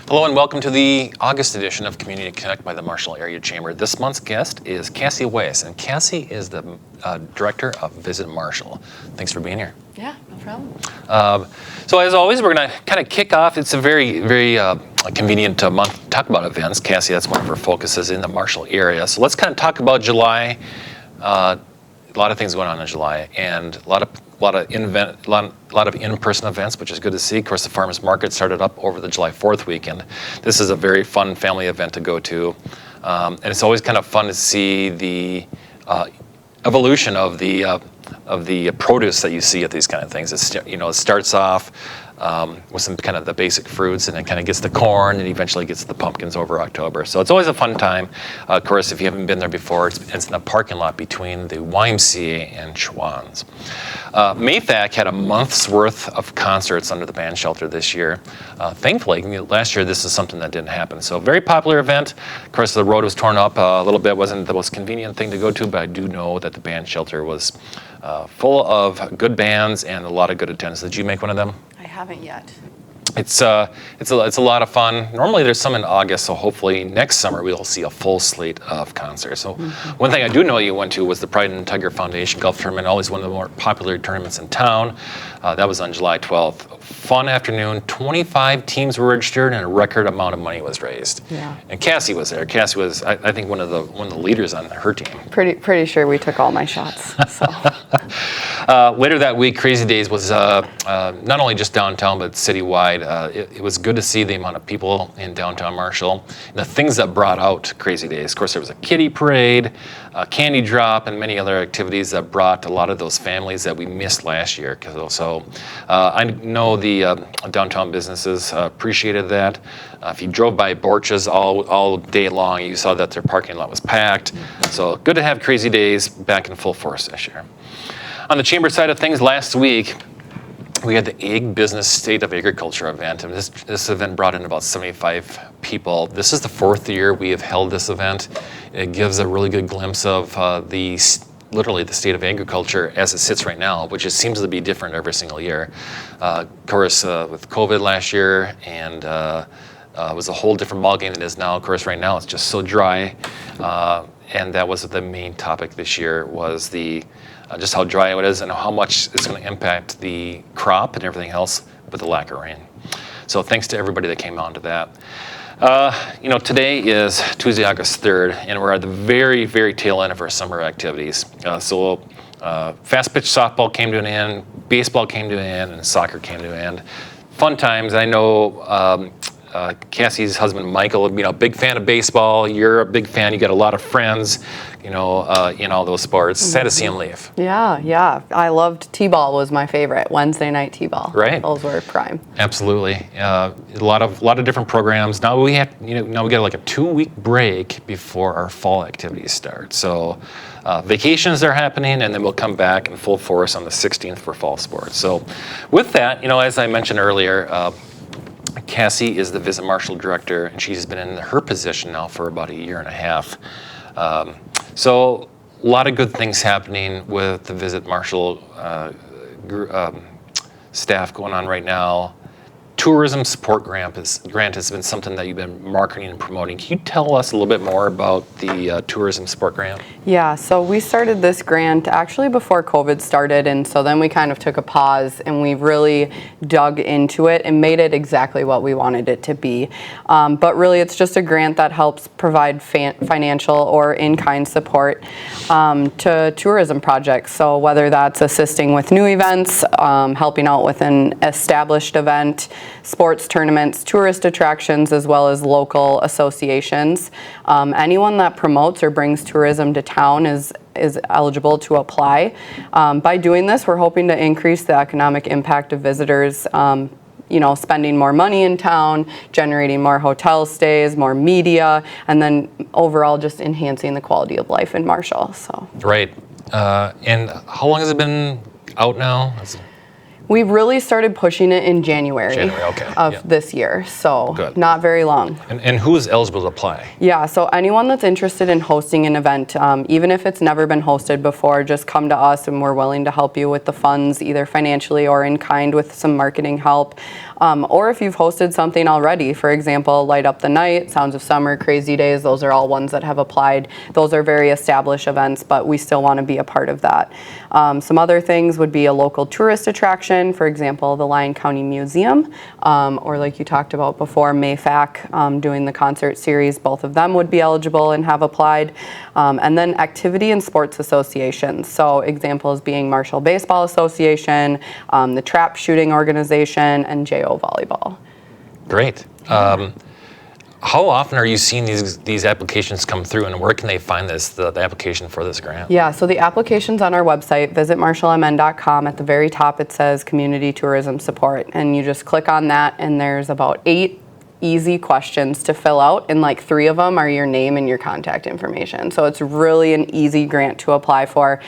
Hello and welcome to the August edition of Community Connect by the Marshall Area Chamber. This month's guest is Cassi Weiss, and Cassi is the Director of Visit Marshall. Thanks for being here. Yeah, no problem. So as always, we're going to kind of kick off. It's a very convenient month to talk about events. Cassi, that's one of her focuses in the Marshall area. So let's kind of talk about July. A lot of things going on in July, and a lot of in-person events, which is good to see. Of course, the farmers market started up over the July 4th weekend. This is a very fun family event to go to, and it's always kind of fun to see the evolution of the produce that you see at these kind of things. It starts off with some kind of the basic fruits, and it kind of gets the corn, and eventually gets the pumpkins over October. So it's always a fun time. Of course, if you haven't been there before, it's in a parking lot between the YMCA and Schwann's. Maythac had a month's worth of concerts under the band shelter this year. Thankfully, last year this is something that didn't happen. So very popular event. Of course, the road was torn up a little bit. Wasn't the most convenient thing to go to, but I do know that the band shelter was full of good bands and a lot of good attendance. Did you make one of them? I haven't yet. It's a lot of fun. Normally there's some in August, so hopefully next summer we'll see a full slate of concerts. So one thing I do know you went to was the Pride and Tiger Foundation Golf Tournament, always one of the more popular tournaments in town. That was on July 12th. Fun afternoon. 25 teams were registered and a record amount of money was raised. Yeah. And Cassi was there. Cassi was, I think, one of the leaders on her team. Pretty sure we took all my shots. So. Later that week, Crazy Days was not only just downtown, but citywide. It was good to see the amount of people in downtown Marshall. And the things that brought out Crazy Days. Of course, there was a kiddie parade, a candy drop, and many other activities that brought a lot of those families that we missed last year. So I know the downtown businesses appreciated that. If you drove by Borch's all day long, you saw that their parking lot was packed. So good to have Crazy Days back in full force this year. On the chamber side of things, last week, we had the Ag Business State of Agriculture event, and this event brought in about 75 people. This is the fourth year we have held this event. It gives a really good glimpse of literally the state of agriculture as it sits right now, which seems to be different every single year. Of course, with COVID last year, and it was a whole different ballgame than it is now. Of course, right now it's just so dry, and that was the main topic this year, was just how dry it is and how much it's going to impact the crop and everything else with the lack of rain. So thanks to everybody that came on to that. Today is Tuesday, August 3rd, and we're at the very, very tail end of our summer activities. So fast pitch softball came to an end, baseball came to an end, and soccer came to an end. Fun times. I know Cassie's husband, Michael, a big fan of baseball. You're a big fan. You got a lot of friends, in all those sports. Sad to see him leave. Yeah. I loved T-ball was my favorite. Wednesday night T-ball. Right. Those were prime. Absolutely. A lot of different programs. Now we get like a 2-week break before our fall activities start. So vacations are happening, and then we'll come back in full force on the 16th for fall sports. So with that, as I mentioned earlier, Cassi is the Visit Marshall Director, and she's been in her position now for about a year and a half. So a lot of good things happening with the Visit Marshall staff going on right now. Tourism support grant has been something that you've been marketing and promoting. Can you tell us a little bit more about the tourism support grant? Yeah, so we started this grant actually before COVID started, and so then we kind of took a pause and we really dug into it and made it exactly what we wanted it to be. But really it's just a grant that helps provide financial or in-kind support to tourism projects. So whether that's assisting with new events, helping out with an established event, sports tournaments, tourist attractions, as well as local associations. Anyone that promotes or brings tourism to town is eligible to apply. By doing this, we're hoping to increase the economic impact of visitors, spending more money in town, generating more hotel stays, more media, and then overall just enhancing the quality of life in Marshall. So. Right. And how long has it been out now? We really started pushing it in January, okay. of this year, so Good. not very long. And who is eligible to apply? Yeah, so anyone that's interested in hosting an event, even if it's never been hosted before, just come to us and we're willing to help you with the funds, either financially or in kind with some marketing help. Or if you've hosted something already, for example, Light Up the Night, Sounds of Summer, Crazy Days, those are all ones that have applied. Those are very established events, but we still want to be a part of that. Some other things would be a local tourist attraction, for example, the Lyon County Museum, or like you talked about before, MAFAC doing the concert series. Both of them would be eligible and have applied. And then activity and sports associations. So examples being Marshall Baseball Association, the Trap Shooting Organization, and JO Volleyball. Great. How often are you seeing these applications come through, and where can they find the application for this grant? Yeah, so the application's on our website, visit marshallmn.com. At the very top it says Community Tourism Support, and you just click on that, and there's about 8 easy questions to fill out, and like 3 of them are your name and your contact information. So it's really an easy grant to apply for.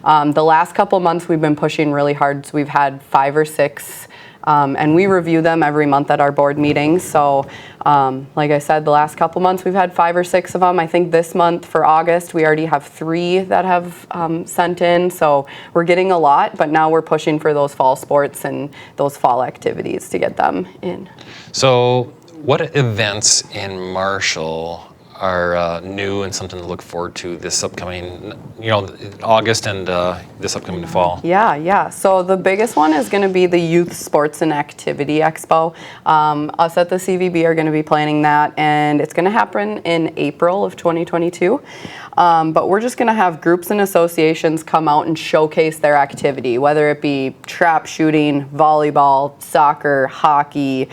The last couple months we've been pushing really hard, so we've had 5 or 6 and we review them every month at our board meetings. So like I said, the last couple months we've had 5 or 6 of them. I think this month for August we already have 3 that have sent in. So we're getting a lot, but now we're pushing for those fall sports and those fall activities to get them in. So what events in Marshall are new and something to look forward to this upcoming, August and this upcoming fall? Yeah. So the biggest one is going to be the Youth Sports and Activity Expo. Us at the CVB are going to be planning that, and it's going to happen in April of 2022. But we're just going to have groups and associations come out and showcase their activity, whether it be trap shooting, volleyball, soccer, hockey,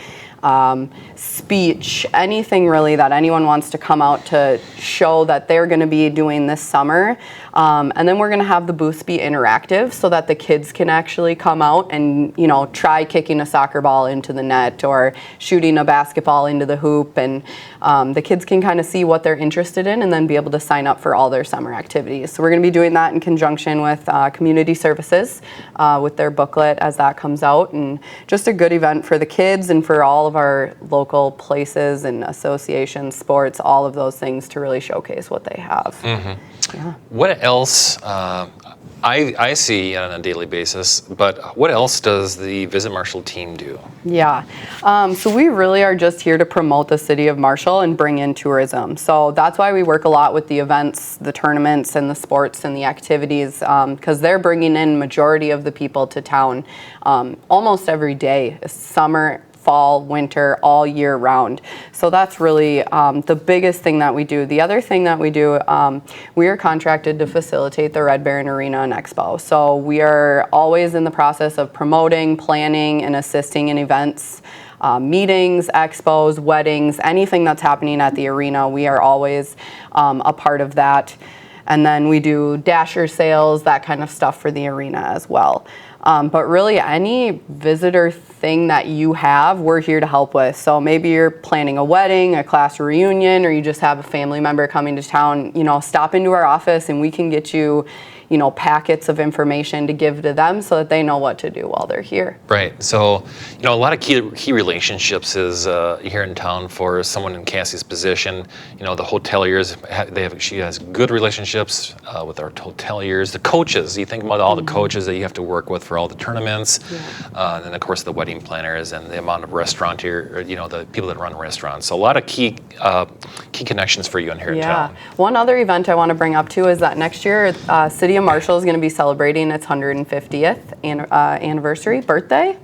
speech, anything really that anyone wants to come out to show that they're going to be doing this summer. And then we're going to have the booths be interactive so that the kids can actually come out and, try kicking a soccer ball into the net or shooting a basketball into the hoop. And the kids can kind of see what they're interested in and then be able to sign up for all their summer activities. So we're going to be doing that in conjunction with Community Services with their booklet as that comes out. And just a good event for the kids and for all of our local places and associations, sports, all of those things to really showcase what they have. Mm-hmm. Yeah. What else I see on a daily basis, but what else does the Visit Marshall team do? Yeah, so we really are just here to promote the city of Marshall and bring in tourism. So that's why we work a lot with the events, the tournaments, and the sports and the activities, because they're bringing in majority of the people to town almost every day, summer, fall, winter, all year round. So that's really the biggest thing that we do. The other thing that we do, we are contracted to facilitate the Red Baron Arena and Expo. So we are always in the process of promoting, planning, and assisting in events, meetings, expos, weddings, anything that's happening at the arena. We are always a part of that. And then we do dasher sales, that kind of stuff for the arena as well. But really any visitor thing that you have, we're here to help with. So maybe you're planning a wedding, a class reunion, or you just have a family member coming to town, stop into our office and we can get you, packets of information to give to them so that they know what to do while they're here. Right. So, a lot of key relationships is here in town for someone in Cassie's position. The hoteliers, she has good relationships with our hoteliers. The coaches, you think about all the coaches that you have to work with for all the tournaments. Yeah. And then, of course, the wedding planners and the amount of restaurateur, the people that run restaurants. So a lot of key connections for you in here in town. One other event I want to bring up, too, is that next year, City of Marshall is going to be celebrating its 150th birthday.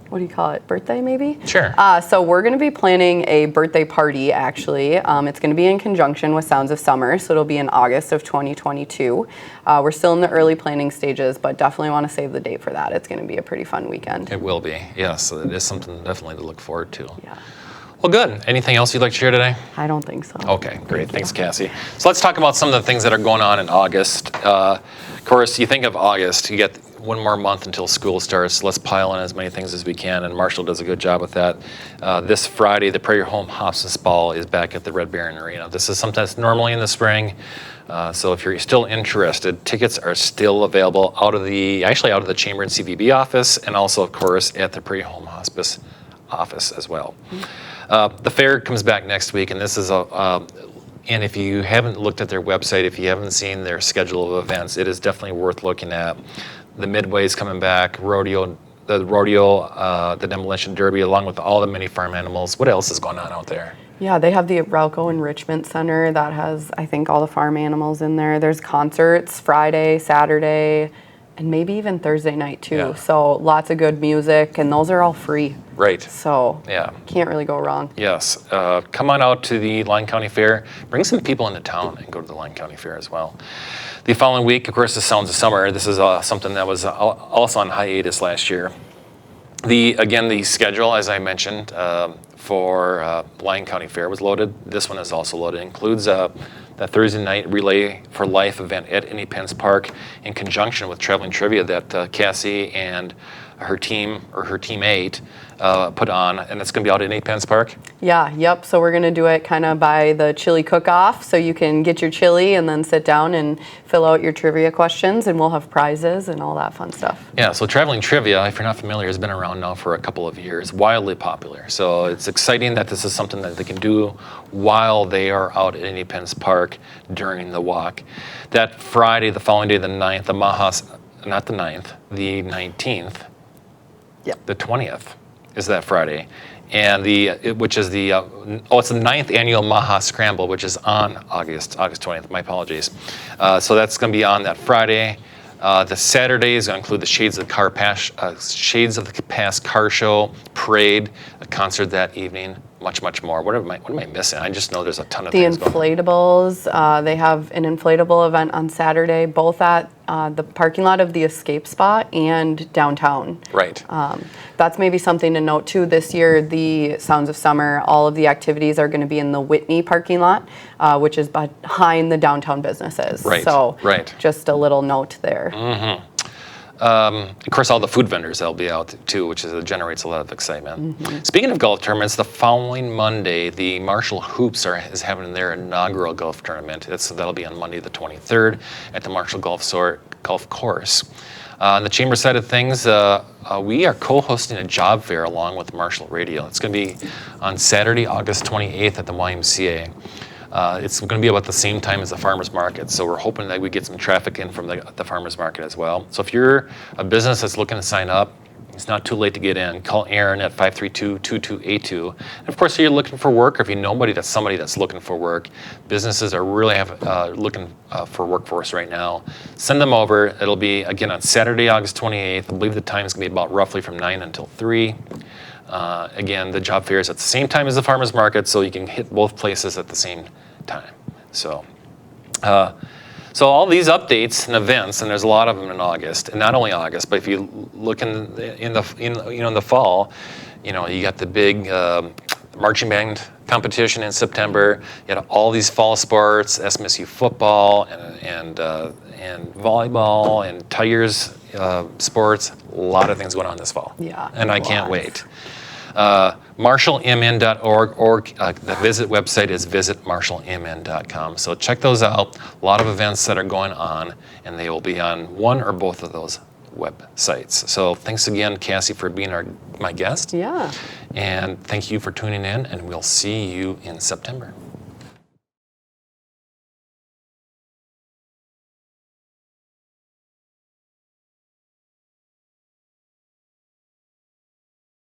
What do you call it? Birthday, maybe? Sure. So we're going to be planning a birthday party, actually. It's going to be in conjunction with Sounds of Summer, so it'll be in August of 2022. We're still in the early planning stages, but definitely want to save the date for that. It's going to be a pretty fun weekend. It will be, yes. It is something definitely to look forward to. Yeah. Well, good. Anything else you'd like to share today? I don't think so. Okay, great. Thanks, Cassie. So let's talk about some of the things that are going on in August. Of course, you think of August, you get one more month until school starts. Let's pile in as many things as we can, and Marshall does a good job with that. This Friday, the Prairie Home Hospice Ball is back at the Red Baron Arena. This is something that's normally in the spring, so if you're still interested, tickets are still available out of the Chamber and CVB office, and also, of course, at the Prairie Home Hospice office as well. The fair comes back next week, and this is and if you haven't looked at their website, if you haven't seen their schedule of events, it is definitely worth looking at. The Midway's coming back, the Demolition Derby, along with all the mini farm animals. What else is going on out there? Yeah, they have the Ralco Enrichment Center that has, I think, all the farm animals in there. There's concerts Friday, Saturday, and maybe even Thursday night too. Yeah. So lots of good music, and those are all free. Right. So yeah, can't really go wrong. Yes. Come on out to the Lyon County Fair. Bring some people into town and go to the Lyon County Fair as well. The following week, of course, is Sounds of Summer. This is something that was also on hiatus last year. The schedule, as I mentioned, for Lyon County Fair was loaded. This one is also loaded. It includes the Thursday night Relay for Life event at Independence Park in conjunction with Traveling Trivia that Cassie and her team, or her teammate, put on, and it's going to be out at Independence Park? Yeah, yep. So we're going to do it kind of by the chili cook-off, so you can get your chili and then sit down and fill out your trivia questions, and we'll have prizes and all that fun stuff. Yeah, so Traveling Trivia, if you're not familiar, has been around now for a couple of years, wildly popular. So it's exciting that this is something that they can do while they are out at Independence Park during the walk. That Friday, the following day, the 9th, the 19th, Yep. the 20th is that Friday, and it's the 9th annual Maha Scramble, which is on August 20th. My apologies. So that's going to be on that Friday. The Saturday is going to include the Shades of the Past car show, parade, a concert that evening, much more. What am I missing? I just know there's a ton of things going on. The inflatables, they have an inflatable event on Saturday, both at the parking lot of the Escape Spot and downtown. Right. That's maybe something to note too. This year, the Sounds of Summer, all of the activities are going to be in the Whitney parking lot, which is behind the downtown businesses. Right. So right. Just a little note there. Mm-hmm. Of course, all the food vendors that'll be out too, which generates a lot of excitement. Mm-hmm. Speaking of golf tournaments, the following Monday, the Marshall Hoops is having their inaugural golf tournament. That'll be on Monday the 23rd at the Marshall Golf Course. On the Chamber side of things, we are co-hosting a job fair along with Marshall Radio. It's going to be on Saturday, August 28th at the YMCA. It's going to be about the same time as the farmers market, so we're hoping that we get some traffic in from the farmers market as well. So if you're a business that's looking to sign up, it's not too late to get in. Call Aaron at 532-2282. And of course, if you're looking for work, or if you know somebody that's looking for work, businesses are really looking for workforce right now. Send them over. It'll be, again, on Saturday, August 28th. I believe the time is going to be about roughly from 9 until 3. Again, the job fair is at the same time as the farmers market, so you can hit both places at the same time. So all these updates and events, and there's a lot of them in August, and not only August, but if you look in the fall, you got the big marching band competition in September. You had all these fall sports, SMSU football and volleyball and Tigers sports. A lot of things going on this fall. Yeah, and I can't wait. MarshallMN.org, the visit website is visitmarshallmn.com. So check those out. A lot of events that are going on, and they will be on one or both of those websites. So thanks again, Cassie, for being my guest. Yeah. And thank you for tuning in, and we'll see you in September.